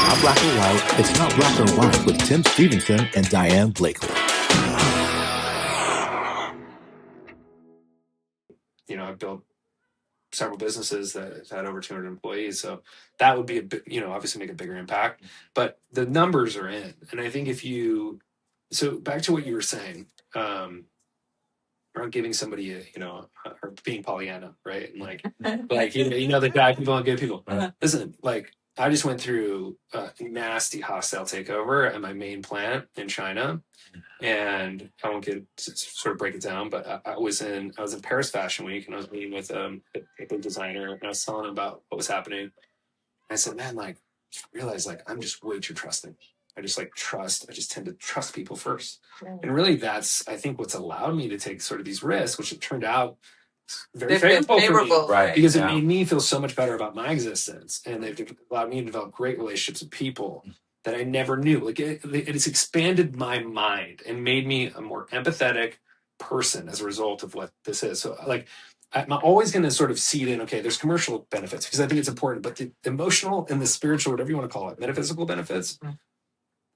not black or white. It's not black or white with Tim Stevenson and Diane Blakely. I've built several businesses that had over 200 employees. So that would be a bit, obviously make a bigger impact, but the numbers are in. And I think so back to what you were saying, around giving somebody or being Pollyanna, right? And the guy people don't give people. Listen, I just went through a nasty hostile takeover at my main plant in China, and I won't sort of break it down, but I was in Paris Fashion Week, and I was meeting with a big designer, and I was telling him about what was happening. And I said, man, I realize I'm just way too trusting. I just trust. I just tend to trust people first. Right. And really that's, I think, what's allowed me to take sort of these risks, which it turned out very favorable for me, right? Because it made me feel so much better about my existence, and they've allowed me to develop great relationships with people that I never knew. It has expanded my mind and made me a more empathetic person as a result of what this is. So I'm always going to sort of seed in, okay, there's commercial benefits because I think it's important, but the emotional and the spiritual, whatever you want to call it, metaphysical benefits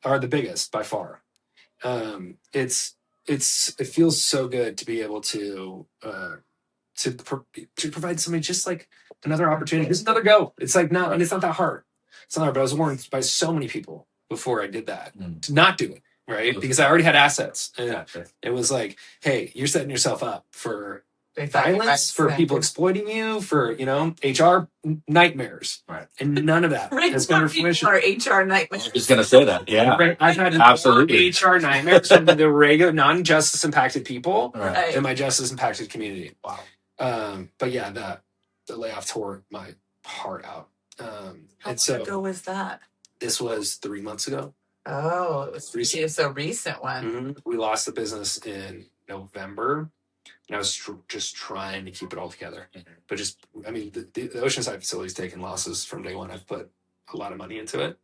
are the biggest by far. It feels so good to be able to provide somebody just another opportunity, just another go. It's and it's not that hard. It's not hard, but I was warned by so many people before I did that to not do it, right? Because I already had assets. And it was hey, you're setting yourself up for violence, for people exploiting you, for HR nightmares, right? And none of that has come to fruition. Or HR nightmares. I was going to say that, yeah. I've had absolutely HR nightmares from the regular non-justice impacted people right. in my justice impacted community. Wow. But yeah, the layoff tore my heart out. How long ago was that? This was 3 months ago. Oh, it was recent. It's a recent one. Mm-hmm. We lost the business in November. And I was just trying to keep it all together. But the Oceanside facility's taken losses from day one. I've put a lot of money into it.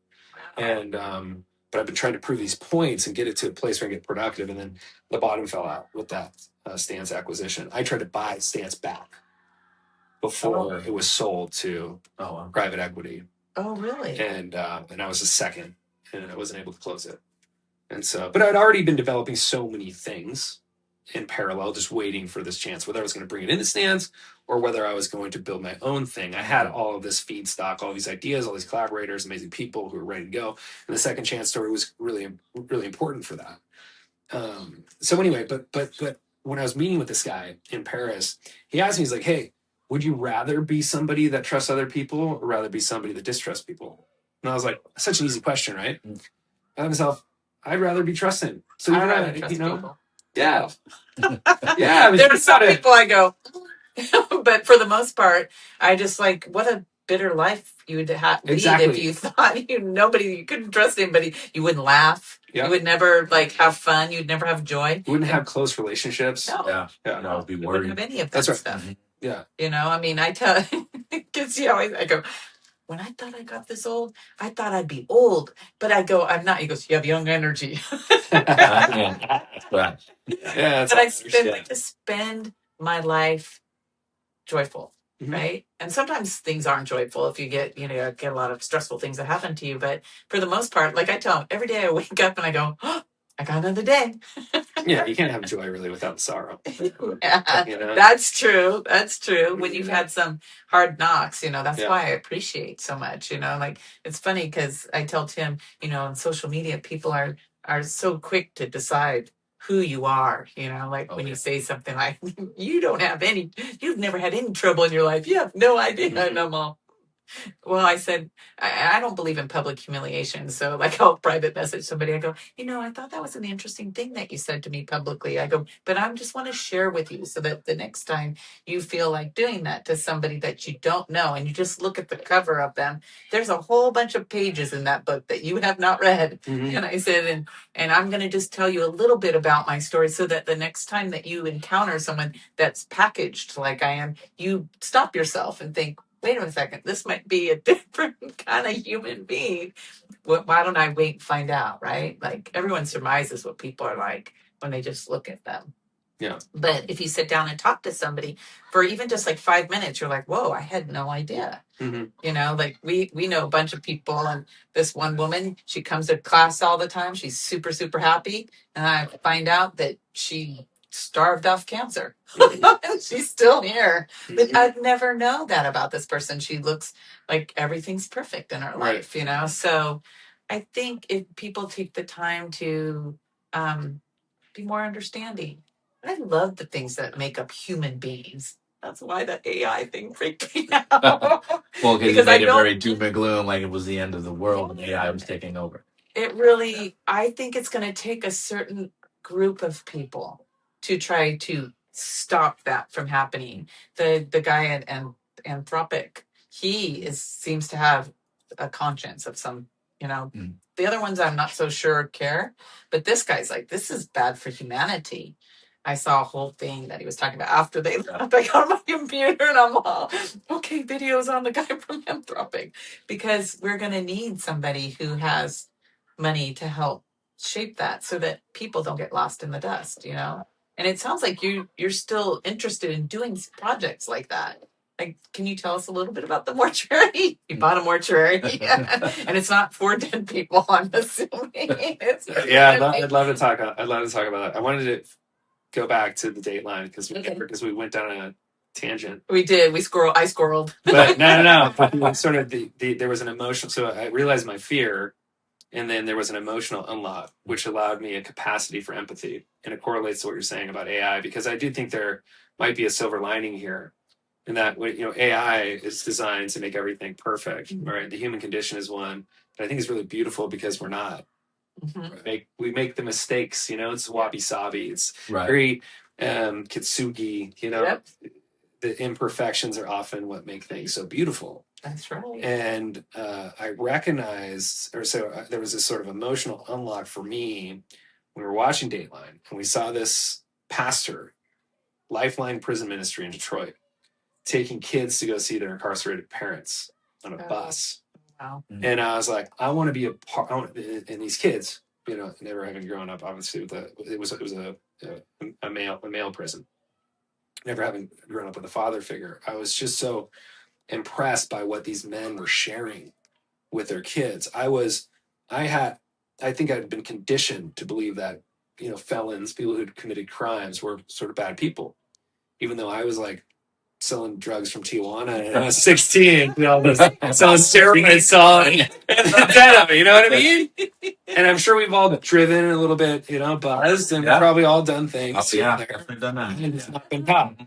And but I've been trying to prove these points and get it to a place where I get productive. And then the bottom fell out with that Stance acquisition. I tried to buy Stance back before it was sold to private equity. Oh, really? And I was a second, and I wasn't able to close it. And so, but I'd already been developing so many things in parallel, just waiting for this chance, whether I was going to bring it into Stance or whether I was going to build my own thing. I had all of this feedstock, all these ideas, all these collaborators, amazing people who were ready to go. And the second chance story was really, really important for that. So anyway, but when I was meeting with this guy in Paris, he asked me, he's like, hey, would you rather be somebody that trusts other people or rather be somebody that distrusts people? And I was like, such an easy question, right? I thought to myself, I'd rather be trusting. So I'd rather trust people. Yeah. Yeah. There are some people I go, but for the most part, I just what a bitter life you would have if you thought you couldn't trust anybody. You wouldn't laugh. Yep. You would never have fun. You'd never have joy. You wouldn't have close relationships. No. Yeah. No, I'd be worried. You wouldn't have any of that stuff. Mm-hmm. Yeah. I tell kids, I go, when I thought I got this old, I thought I'd be old, but I go, I'm not. He goes, you have young energy. Yeah. But I like to spend my life joyful, right? And sometimes things aren't joyful if you get a lot of stressful things that happen to you. But for the most part, I tell them, every day I wake up and I go, oh, I got another day. Yeah, you can't have joy really without the sorrow. Yeah, that's true. That's true. When you've had some hard knocks, that's why I appreciate so much. It's funny because I tell Tim, on social media, people are so quick to decide who you are, when you say something like, you've never had any trouble in your life. You have no idea. And I'm all, well, I said, I don't believe in public humiliation. So I'll private message somebody. I go, I thought that was an interesting thing that you said to me publicly. I go, but I just want to share with you so that the next time you feel like doing that to somebody that you don't know and you just look at the cover of them, there's a whole bunch of pages in that book that you have not read. Mm-hmm. And I said, and I'm going to just tell you a little bit about my story so that the next time that you encounter someone that's packaged like I am, you stop yourself and think, wait a second, this might be a different kind of human being. Why don't I wait and find out, right? Everyone surmises what people are like when they just look at them. Yeah. But if you sit down and talk to somebody for even just like 5 minutes, you're like, whoa, I had no idea. Mm-hmm. You know, like we know a bunch of people, and this one woman, she comes to class all the time. She's super, super happy. And I find out that she starved off cancer and she's still here. But I'd never know that about this person. She looks like everything's perfect in her life, you know? So I think if people take the time to be more understanding. I love the things that make up human beings. That's why the AI thing freaked me out. Well, because it made it very doom and gloom, like it was the end of the world and AI was taking over. It really, I think it's going to take a certain group of people to try to stop that from happening. The guy at Anthropic, he seems to have a conscience of some, you know. The other ones I'm not so sure care, but this guy's like, this is bad for humanity. I saw a whole thing that he was talking about after they left. I got on my computer and I'm all, okay, videos on the guy from Anthropic, because we're going to need somebody who has money to help shape that so that people don't get lost in the dust, you know. And it sounds like you're still interested in doing projects like that. Like, can you tell us a little bit about the mortuary? You bought a mortuary, and it's not for dead people, I'm assuming. I'd love to talk. I'd love to talk about that. I wanted to go back to the Dateline because we went down a tangent. We did. I squirreled. But no. But sort of there was an emotional. So I realized my fear, and then there was an emotional unlock, which allowed me a capacity for empathy, and it correlates to what you're saying about AI, because I do think there might be a silver lining here. And that, you know, AI is designed to make everything perfect, right? The human condition is one that I think is really beautiful because we're not. Mm-hmm. We make the mistakes, you know. It's wabi sabi. It's very kitsugi, you know. Yep. The imperfections are often what make things so beautiful. That's right. And I recognized, there was this sort of emotional unlock for me when we were watching Dateline, and we saw this pastor, Lifeline Prison Ministry in Detroit, taking kids to go see their incarcerated parents on a bus. Wow. And I was like, I want to be a part. And these kids, you know, never having grown up, obviously, it was a male prison. Never having grown up with a father figure, I was just so impressed by what these men were sharing with their kids. I think I'd been conditioned to believe that, you know, felons, people who'd committed crimes, were sort of bad people, even though I was like selling drugs from Tijuana and I was 16, you know, selling steroids, selling venom, you know what I mean? And I'm sure we've all driven a little bit, you know, buzzed, and we've probably all done things. Oh, yeah, definitely done that. And it's not been caught.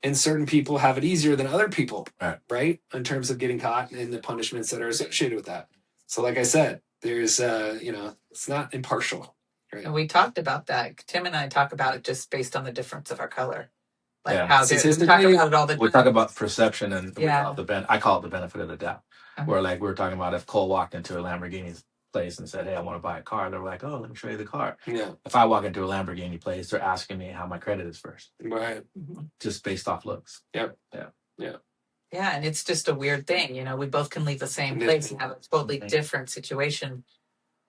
And certain people have it easier than other people, right? In terms of getting caught and the punishments that are associated with that. So like I said, there's, you know, it's not impartial. Right? And we talked about that. Tim and I talk about it just based on the difference of our color. Like how we talk about it all the time. We talk about perception, and I call it the benefit of the doubt. Where like we were talking about, if Cole walked into a Lamborghini place and said, "Hey, I want to buy a car," they're like, "Oh, let me show you the car." Yeah. If I walk into a Lamborghini place, they're asking me how my credit is first. Right. Just based off looks. Yep. Yeah, and it's just a weird thing, you know. We both can leave the same place and have a totally different situation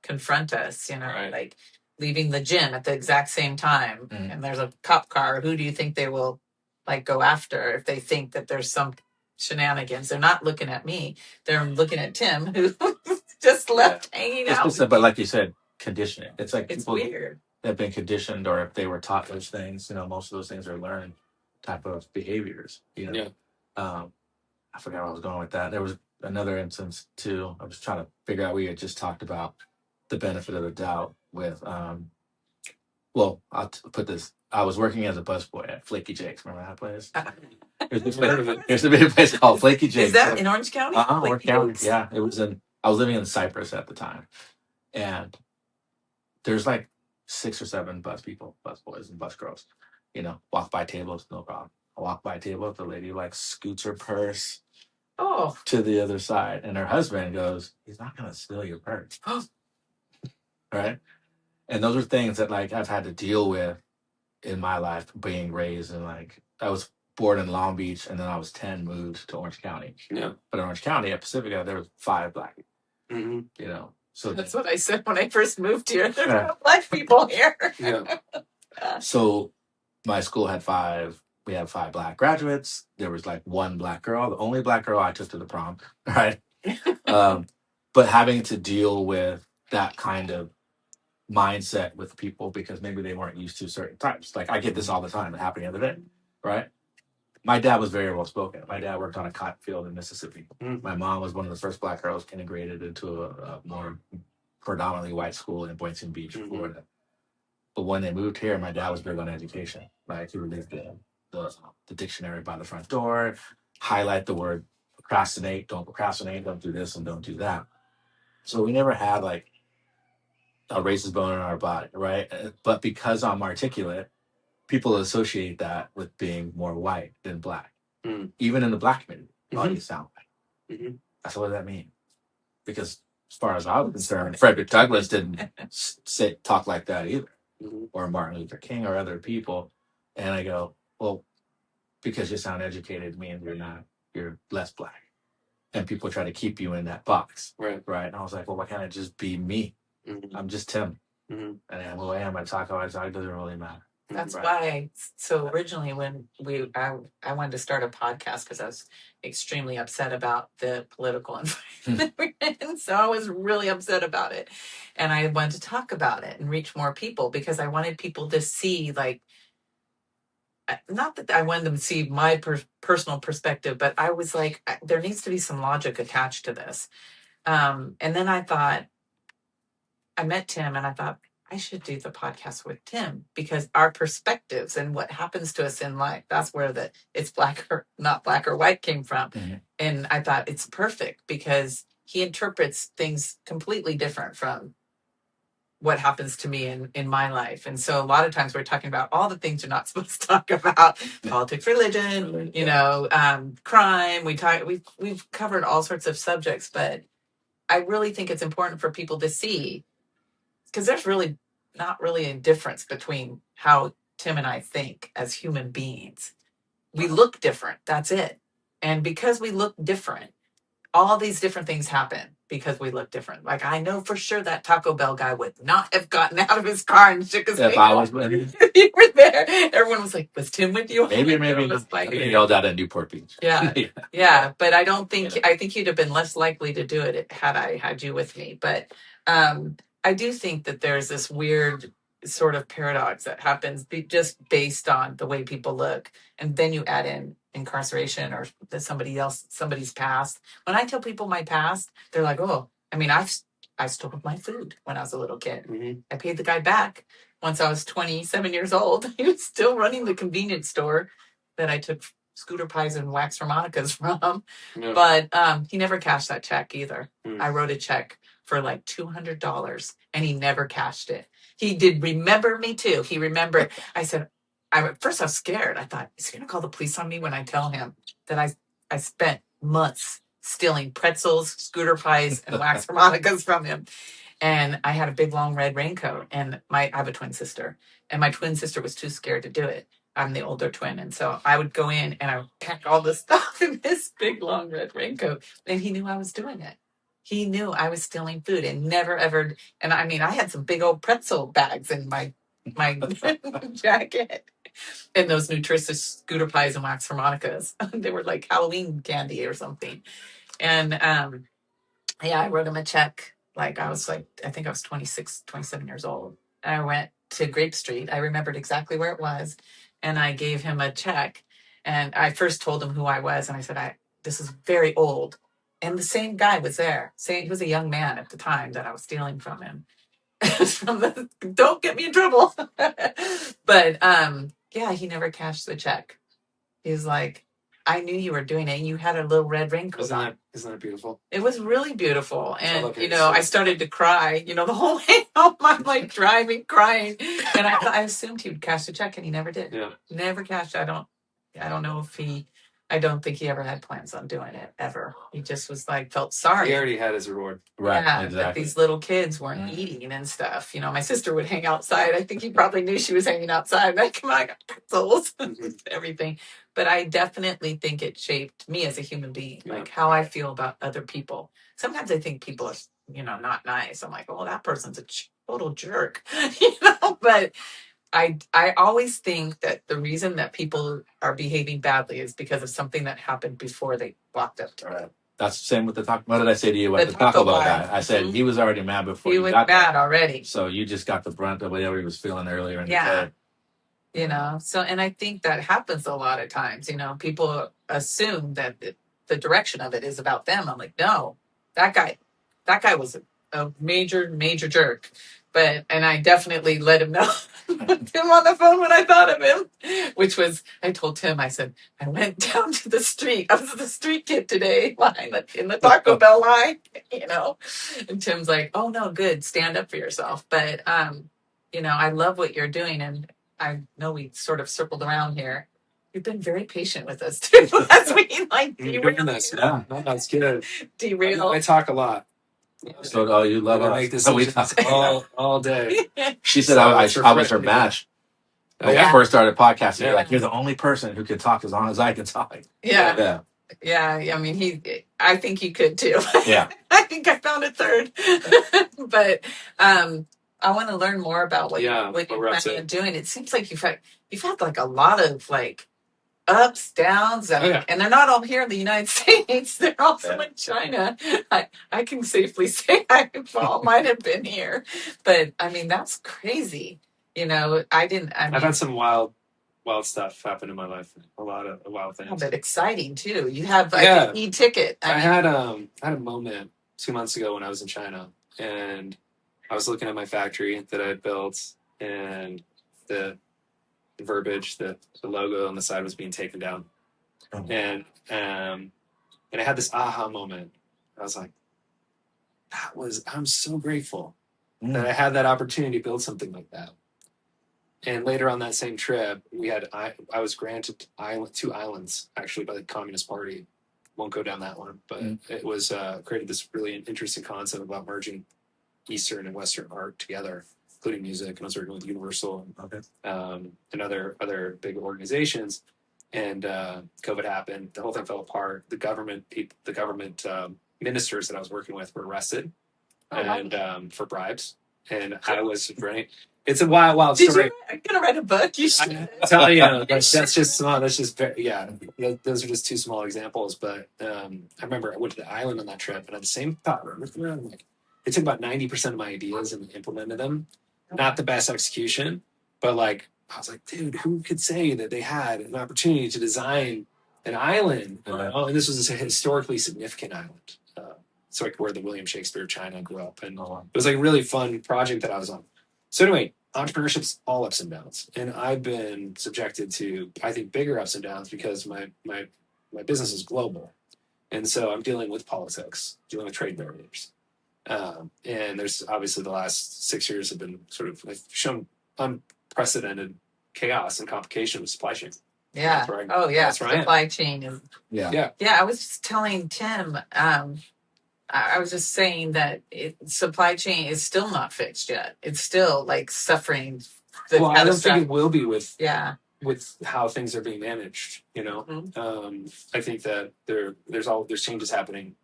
confront us, you know, like leaving the gym at the exact same time, and there's a cop car. Who do you think they will like go after if they think that there's some shenanigans? They're not looking at me. They're looking at Tim, who just left hanging out. But like you said, conditioning. It's like it's people weird. Have been conditioned, or if they were taught those things, you know, most of those things are learned type of behaviors, you know. I forgot where I was going with that. There was another instance too. I was trying to figure out, we had just talked about the benefit of the doubt with well, I'll put this. I was working as a busboy at Flaky Jake's. Remember that place? There's a big place called Flaky Jake's. Is that in Orange County? Orange County. Yeah, it was in. I was living in Cypress at the time, and there's like 6 or 7 busboys and bus girls. You know, walk by tables, no problem. I walk by a table, the lady like scoots her purse to the other side, and her husband goes, "He's not gonna steal your purse." Right? And those are things that like I've had to deal with in my life, being raised in, like, I was born in Long Beach, and then I was 10, moved to Orange County. Yeah. But in Orange County at Pacifica, there was 5 black people. Mm-hmm. You know, so that's what I said when I first moved here. There's no black people here. Yeah. So my school had we had 5 black graduates. There was like 1 black girl, the only black girl I took to the prom, right? But having to deal with that kind of mindset with people because maybe they weren't used to certain types. Like I get this all the time. It happened the other day, right? My dad was very well spoken. My dad worked on a cotton field in Mississippi. My mom was one of the first black girls integrated into a more predominantly white school in Boynton Beach, Florida. But when they moved here, my dad was big on education. Like he would leave the dictionary by the front door, highlight the word procrastinate, don't do this and don't do that. So we never had like a racist bone in our body, right? But because I'm articulate, people associate that with being more white than black. Even in the black community, oh, you sound white. I said, what does that mean? Because as far as I was concerned, Frederick Douglass didn't talk like that either, or Martin Luther King or other people. And I go, well, because you sound educated means you're less black. And people try to keep you in that box. Right. And I was like, well, why can't I just be me? I'm just Tim. And who I am, I talk how I talk, it doesn't really matter. That's why. So originally, when I wanted to start a podcast because I was extremely upset about the political environment we're in. So I was really upset about it, and I wanted to talk about it and reach more people because I wanted people to see, like, not that I wanted them to see my personal perspective, but I was like, there needs to be some logic attached to this. And then I thought, I met Tim, and I thought, I should do the podcast with Tim because our perspectives and what happens to us in life, that's where it's black or not black or white came from. And I thought it's perfect because he interprets things completely different from what happens to me in my life. And so a lot of times we're talking about all the things you're not supposed to talk about: politics, religion, crime. We've covered all sorts of subjects, but I really think it's important for people to see, because there's really not really a difference between how Tim and I think as human beings. We look different. That's it. And because we look different, all these different things happen because we look different. Like, I know for sure that Taco Bell guy would not have gotten out of his car and shook his If I was with you. If you were there. Everyone was like, was Tim with you? Maybe. Like, he yelled out at Newport Beach. Yeah. But I don't think, I think you'd have been less likely to do it had I had you with me. But I do think that there's this weird sort of paradox that happens just based on the way people look. And then you add in incarceration or somebody's past. When I tell people my past, they're like, oh, I mean, I stole my food when I was a little kid. I paid the guy back once I was 27 years old. He was still running the convenience store that I took scooter pies and wax harmonicas from. But he never cashed that check either. I wrote a check for like $200 and he never cashed it. He did remember me too. He remembered. I said, at first I was scared. I thought, is he going to call the police on me when I tell him that I spent months stealing pretzels, scooter pies, and wax harmonicas from him? And I had a big long red raincoat, and I have a twin sister, and my twin sister was too scared to do it. I'm the older twin, and so I would go in and I would pack all this stuff in this big long red raincoat, and he knew I was doing it. He knew I was stealing food and never ever. And I mean, I had some big old pretzel bags in my jacket, and those nutritious scooter pies and wax harmonicas. They were like Halloween candy or something. And I wrote him a check. Like I think I was 26, 27 years old. And I went to Grape Street. I remembered exactly where it was. And I gave him a check. And I first told him who I was. And I said, this is very old. And the same guy was there. He was a young man at the time that I was stealing from him. Don't get me in trouble. But he never cashed the check. He's like, I knew you were doing it. And you had a little red raincoat on. Isn't that beautiful? It was really beautiful. And, I started to cry, the whole way home. I'm like driving, crying. And I assumed he would cash the check, and he never did. Yeah. Never cashed. I don't know if I don't think he ever had plans on doing it, ever. He just was like, felt sorry. He already had his reward. Right, yeah, exactly. But these little kids weren't eating and stuff. My sister would hang outside. I think he probably knew she was hanging outside. Like, come on, I got pretzels, everything. But I definitely think it shaped me as a human being, like how I feel about other people. Sometimes I think people are, not nice. I'm like, oh, that person's a total jerk, but I always think that the reason that people are behaving badly is because of something that happened before they walked up to it. Right. That's the same with the taco. What did I say to you The with the Taco Bell guy. guy? I said he was already mad before He you was got mad there. already. So you just got the brunt of whatever he was feeling earlier in the Yeah. day. You know, so, and I think that happens a lot of times, you know, people assume that the direction of it is about them. I'm like, no, that guy was a major jerk. But, and I definitely let him know, put him on the phone when I thought of him, which was, I told Tim, I said, I went down to the street. I was the street kid today in the Taco Bell line, you know, and Tim's like, oh no, good. Stand up for yourself. But, you know, I love what you're doing. And I know we sort of circled around here. You've been very patient with us too. As we like derail. Yeah, no, that's good. Derail. I talk a lot. So, you love us. Make decisions all day. She said So I it's was her refreshing. match. When Yeah. we first started podcasting, you're Yeah. like, you're the only person who can talk as long as I can talk. Yeah. I mean, I think you could too. Yeah. I think I found a third. But I want to learn more about what you're planning on doing. It seems like you've had like a lot of like ups, downs, and they're not all here in the United States. They're also in China. I can safely say all might have been here, but I mean that's crazy. You know, I've had some wild stuff happen in my life. A lot of wild things. But exciting too. You have an e-ticket. I had a moment 2 months ago when I was in China, and I was looking at my factory that I had built, and the verbiage, the logo on the side was being taken down, and I had this aha moment. I was like, I'm so grateful that I had that opportunity to build something like that. And later on that same trip, I was granted 2 islands actually by the Communist Party. Won't go down that one, but it was created this really interesting concept about merging Eastern and Western art together, including music. And I was working with Universal and other big organizations. And COVID happened. The whole thing fell apart. The government ministers that I was working with were arrested for bribes. And I was right. It's a wild story. I'm gonna write a book. You should. I tell you, that's just small. That's just those are just 2 small examples. But I remember I went to the island on that trip, and I had the same thought. Like, it took about 90% of my ideas and implemented them. Not the best execution, but like I was like, dude, who could say that they had an opportunity to design an island? And this was a historically significant island. It's like where the William Shakespeare of China grew up, and it was like a really fun project that I was on. So anyway, entrepreneurship's all ups and downs, and I've been subjected to, I think, bigger ups and downs because my business is global, and so I'm dealing with politics, dealing with trade barriers, and there's obviously the last 6 years have been sort of shown unprecedented chaos and complication with supply chain. Yeah. Supply chain is. Yeah. I was just telling Tim. I was just saying that supply chain is still not fixed yet. It's still like suffering. I don't think it will be with how things are being managed. You know, I think that there's changes happening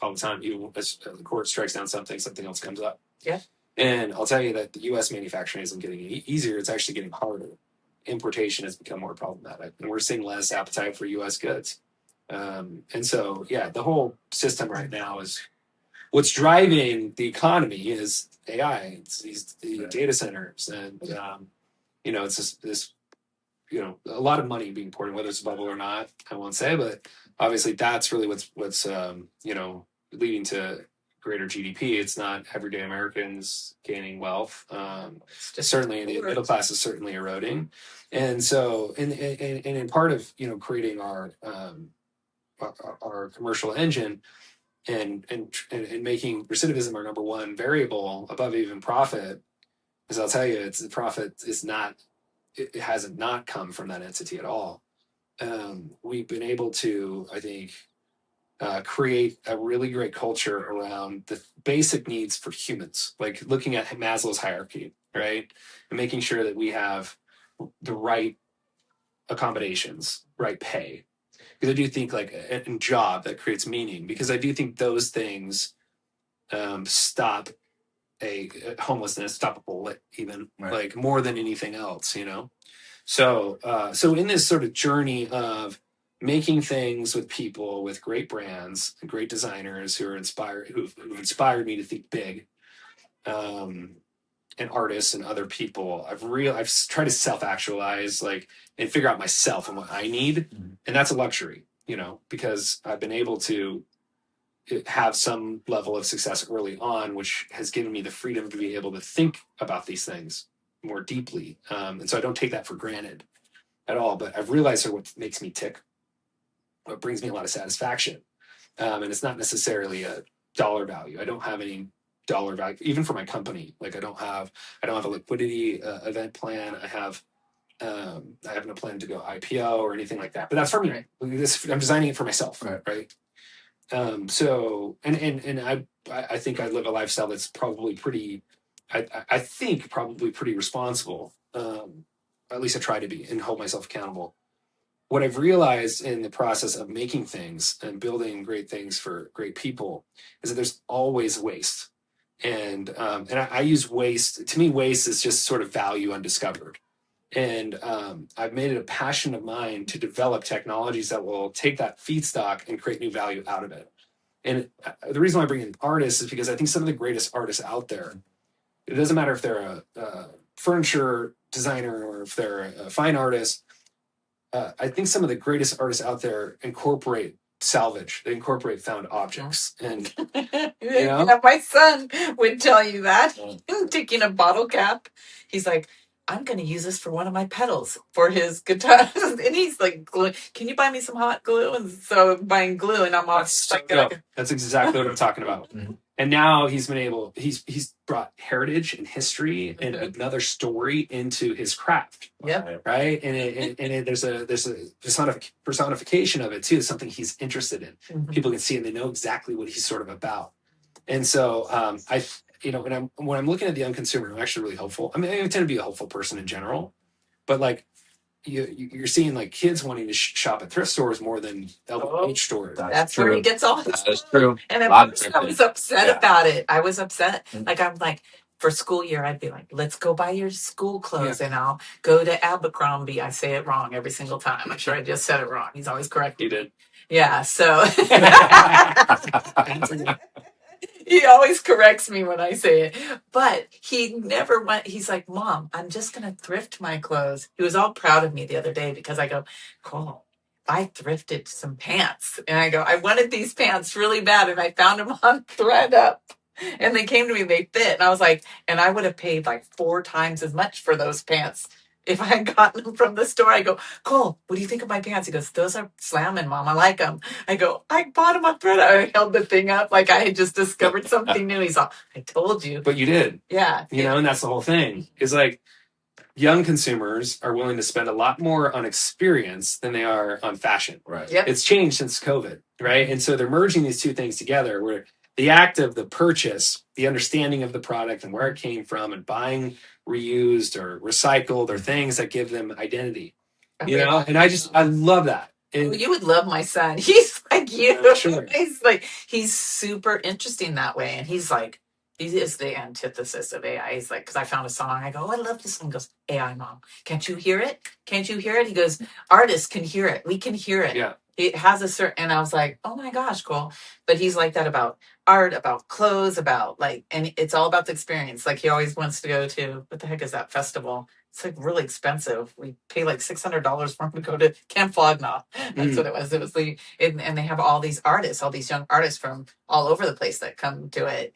all the time. Even as the court strikes down something else comes up. Yeah. And I'll tell you that the U.S. manufacturing isn't getting easier. It's actually getting harder. Importation has become more problematic, and we're seeing less appetite for U.S. goods. And so, the whole system right now is what's driving the economy is AI. It's these data centers, and it's this a lot of money being poured in, whether it's a bubble or not, I won't say, but obviously that's really what's leading to greater GDP. It's not everyday Americans gaining wealth. Certainly, the middle class is certainly eroding, and so in part of creating our commercial engine and making recidivism our number one variable above even profit, as I'll tell you, the profit is not. It hasn't not come from that entity at all. We've been able to, I think, create a really great culture around the basic needs for humans, like looking at Maslow's hierarchy, right? And making sure that we have the right accommodations, right pay. Because I do think like a job that creates meaning, because I do think those things stop a homelessness, stop a bullet, even Right. like more than anything else, you know. So so in this sort of journey of making things with people with great brands and great designers who are inspired, who've inspired me to think big, um, and artists and other people, I've tried to self actualize, like, and figure out myself and what I need, and that's a luxury, you know, because I've been able to have some level of success early on, which has given me the freedom to be able to think about these things more deeply, and so I don't take that for granted at all. But I've realized what makes me tick, what brings me a lot of satisfaction, and it's not necessarily a dollar value. I don't have any dollar value, even for my company. Like I don't have a liquidity event plan. I haven't a plan to go IPO or anything like that. But that's for me. Right. I'm designing it for myself, right? So and I think I live a lifestyle that's probably pretty. I think probably pretty responsible. At least I try to be and hold myself accountable. What I've realized in the process of making things and building great things for great people is that there's always waste, and I use waste. To me, waste is just sort of value undiscovered, and I've made it a passion of mine to develop technologies that will take that feedstock and create new value out of it. And the reason why I bring in artists is because I think some of the greatest artists out there, it doesn't matter if they're a furniture designer or if they're a fine artist. I think some of the greatest artists out there incorporate salvage. They incorporate found objects, and you know? Yeah, my son would tell you that. Taking a bottle cap, he's like, I'm going to use this for one of my pedals for his guitar. And he's like, can you buy me some hot glue? And so I'm buying glue, and I'm that's exactly what I'm talking about. And now he's brought heritage and history and another story into his craft. Yep. Right. And there's a personification of it too. It's something he's interested in. Mm-hmm. People can see and they know exactly what he's sort of about. And so when I'm looking at the young consumer, I'm actually really hopeful. I mean, I tend to be a hopeful person in general, but like you're seeing like kids wanting to shop at thrift stores more than LVMH stores. That's where he gets all this. That's true. And at first I was upset about it. I was upset. Like I'm like, for school year, I'd be like, let's go buy your school clothes, and I'll go to Abercrombie. I say it wrong every single time. I'm sure I just said it wrong. He's always correcting. You did. Yeah. So he always corrects me when I say it, but he never went. He's like, Mom, I'm just going to thrift my clothes. He was all proud of me the other day because I go, cool. I thrifted some pants, and I go, I wanted these pants really bad, and I found them on ThredUp, and they came to me, they fit, and I was like, and I would have paid like 4 times as much for those pants if I had gotten them from the store. I go, Cole, what do you think of my pants? He goes, those are slamming, Mom. I like them. I go, I bought them on ThredUp. I held the thing up like I had just discovered something new. He's all, I told you. But you did. Yeah. You know, and that's the whole thing. Is like, young consumers are willing to spend a lot more on experience than they are on fashion. Right. Yep. It's changed since COVID, right? And so they're merging these two things together where the act of the purchase, the understanding of the product and where it came from, and buying reused or recycled or things that give them identity. You know? And I love that. And you would love my son. He's like you. Yeah, sure. He's super interesting that way. And he's like, he is the antithesis of AI. He's like, because I found a song. I go, oh, I love this song. He goes, AI, Mom, can't you hear it? Can't you hear it? He goes, artists can hear it. We can hear it. Yeah. It has a certain, and I was like, oh my gosh, cool. But he's like that about art, about clothes, about like, and it's all about the experience. Like he always wants to go to, what the heck is that festival? It's like really expensive. We pay like $600 for him to go to Camp Flognaw. That's what it was. It was and they have all these artists, all these young artists from all over the place that come to it.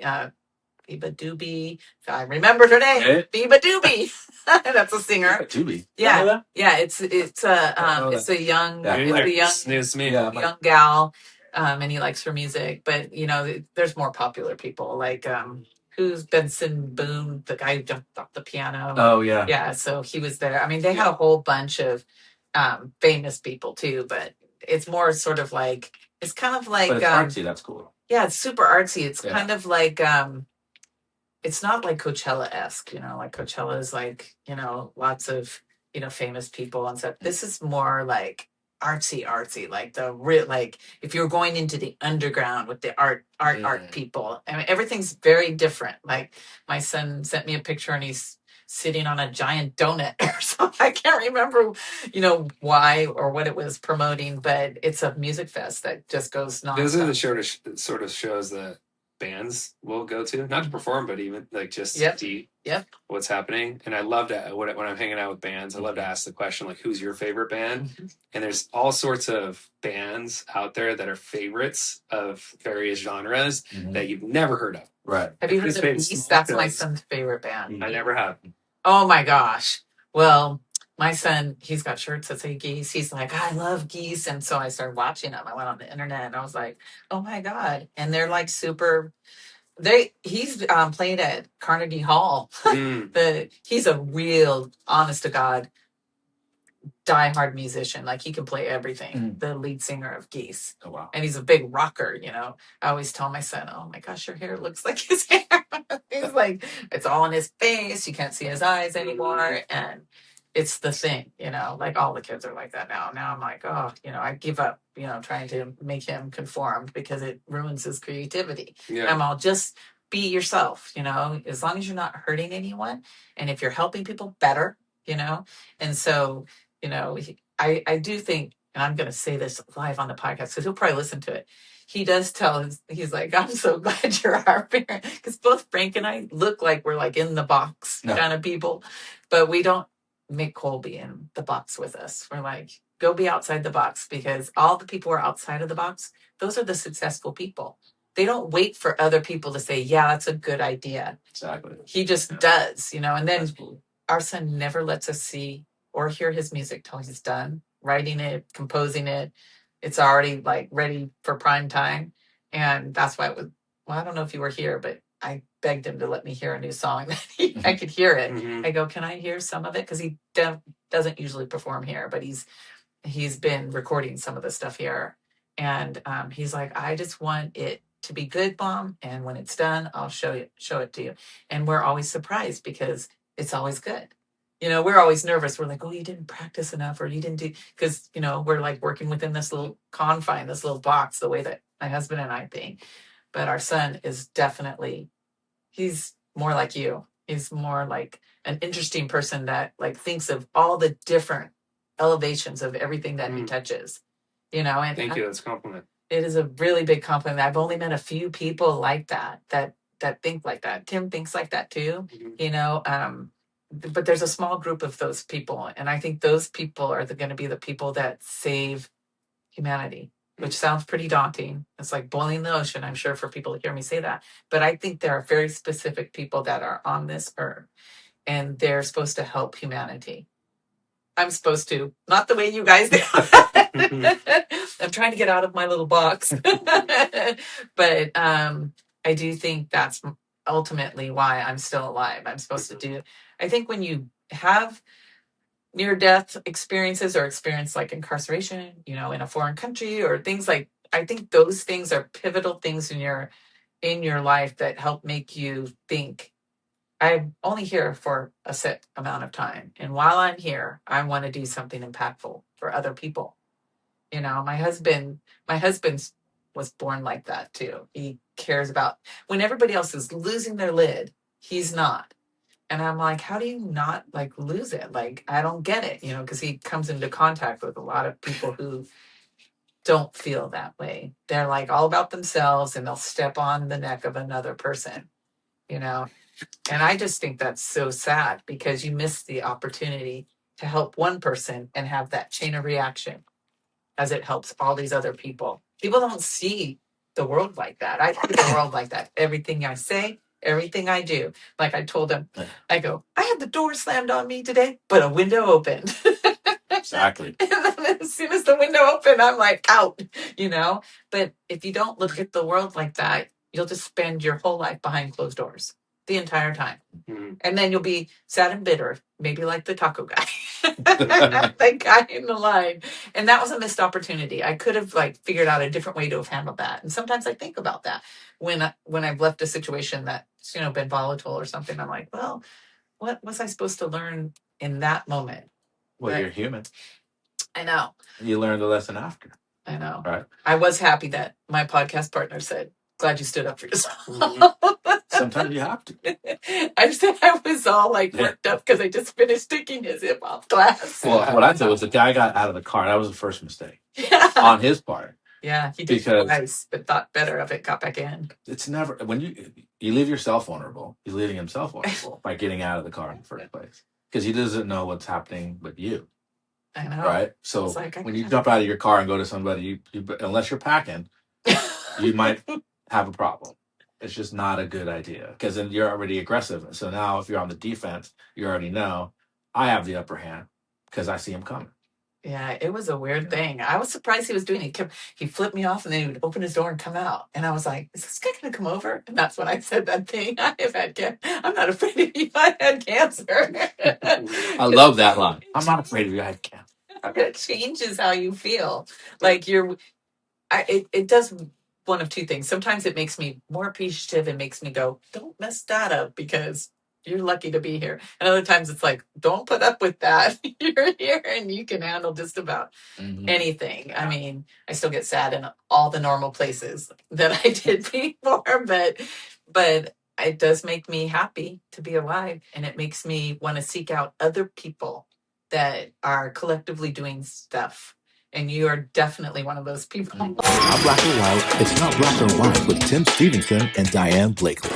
Biba Doobie. I remembered her name. Hey. Biba Doobie. That's a singer. Doobie. Yeah. Yeah. It's a young young gal. And he likes her music. But you know, there's more popular people like who's Benson Boone, the guy who jumped off the piano. Oh yeah. Yeah. So he was there. I mean, they had a whole bunch of famous people too, but it's more sort of like it's kind of like but it's artsy, that's cool. Yeah, it's super artsy. It's kind of like it's not like Coachella-esque, you know, like Coachella is like, you know, lots of, you know, famous people and stuff. This is more like artsy, like the real, like if you're going into the underground with the art people. I mean, everything's very different. Like my son sent me a picture and he's sitting on a giant donut or something. I can't remember, why or what it was promoting, but it's a music fest that just goes nonstop. Those are the sort of shows that bands will go to, not to perform, but even like just to see what's happening. And I love to, when I'm hanging out with bands, I love to ask the question, like, who's your favorite band? And there's all sorts of bands out there that are favorites of various genres that you've never heard of. Right. Have you heard of Geese? That's my son's favorite band. I never have. Oh my gosh. Well, my son, he's got shirts that say Geese. He's like, I love Geese. And so I started watching them. I went on the internet and I was like, oh my God. And they're like super, he's played at Carnegie Hall. He's a real, honest to God, diehard musician. Like he can play everything. The lead singer of Geese. Oh, wow. And he's a big rocker, I always tell my son, oh my gosh, your hair looks like his hair. He's like, it's all in his face. You can't see his eyes anymore. And it's the thing, like all the kids are like that now. Now I'm like, oh, I give up, trying to make him conform because it ruins his creativity. Yeah. I'm all, just be yourself, as long as you're not hurting anyone. And if you're helping people, better, and so, I do think, and I'm going to say this live on the podcast because he'll probably listen to it. He does he's like, I'm so glad you're our parent. Because both Frank and I look like we're like in the box kind of people, but we don't make Cole be in the box with us. We're like, go be outside the box, because all the people who are outside of the box, those are the successful people. They don't wait for other people to say, yeah, that's a good idea. Exactly. He just does, and then our son never lets us see or hear his music till he's done writing it, composing it. It's already like ready for prime time. And that's why I don't know if you were here, but I begged him to let me hear a new song that I could hear it. I go, can I hear some of it? Because he doesn't usually perform here, but he's been recording some of the stuff here. And he's like, I just want it to be good, Mom. And when it's done, I'll show it to you. And we're always surprised because it's always good. We're always nervous. We're like, oh, you didn't practice enough, or you didn't do, because, we're like working within this little confine, this little box, the way that my husband and I think. But our son is definitely, he's more like you. He's more like an interesting person that like thinks of all the different elevations of everything that he touches, And thank you. That's a compliment. It is a really big compliment. I've only met a few people like that think like that. Tim thinks like that too, but there's a small group of those people. And I think those people are going to be the people that save humanity, which sounds pretty daunting. It's like boiling the ocean, I'm sure, for people to hear me say that. But I think there are very specific people that are on this earth, and they're supposed to help humanity. I'm supposed to, not the way you guys do. I'm trying to get out of my little box. But I do think that's ultimately why I'm still alive. I'm supposed to do, I think when you have near-death experiences or experience like incarceration, in a foreign country or things like, I think those things are pivotal things in your life that help make you think, I'm only here for a set amount of time. And while I'm here, I want to do something impactful for other people. My husband was born like that too. He cares about when everybody else is losing their lid, he's not. And I'm like, how do you not like lose it? Like, I don't get it, because he comes into contact with a lot of people who don't feel that way. They're like all about themselves and they'll step on the neck of another person, And I just think that's so sad because you miss the opportunity to help one person and have that chain of reaction as it helps all these other people. People don't see the world like that. I see the world like that. Everything I say, everything I do. Like I told him, I go, I had the door slammed on me today, but a window opened. Exactly. And then as soon as the window opened, I'm like, out, But if you don't look at the world like that, you'll just spend your whole life behind closed doors the entire time. And then you'll be sad and bitter, maybe like the taco guy, the guy in the line. And that was a missed opportunity. I could have like figured out a different way to have handled that. And sometimes I think about that when I've left a situation that's, been volatile or something. I'm like, well, what was I supposed to learn in that moment? Well, you're human. I know. You learn the lesson after. I know. Right. I was happy that my podcast partner said, "Glad you stood up for yourself." Sometimes you have to. I said I was all like worked up because I just finished taking his hip hop class. Well, what I said was the guy got out of the car. That was the first mistake Yeah. on his part. Yeah, he did Because twice, but thought better of it, got back in. it's never when you leave yourself vulnerable. He's leaving himself vulnerable by getting out of the car in the first place because he doesn't know what's happening with you. I know. Right. So Like, when you jump out of your car and go to somebody, unless you're packing, you might have a problem. It's just not a good idea because then you're already aggressive. So now if you're on the defense, you already know I have the upper hand because I see him coming. Yeah, it was a weird thing. I was surprised he was doing it. He flipped me off and then he would open his door and come out. And I was like, is this guy going to come over? And that's when I said that thing. I'm not afraid of you. I had cancer. I love that line. I'm not afraid of you. I had cancer. It changes how you feel. Like it does one of two things. Sometimes it makes me more appreciative and makes me go, don't mess that up because you're lucky to be here. And other times it's like, don't put up with that. You're here and you can handle just about anything. I mean, I still get sad in all the normal places that I did before, but it does make me happy to be alive. And it makes me want to seek out other people that are collectively doing stuff. And you are definitely one of those people. Not black or white. It's not black or white with Tim Stevenson and Diane Blakely.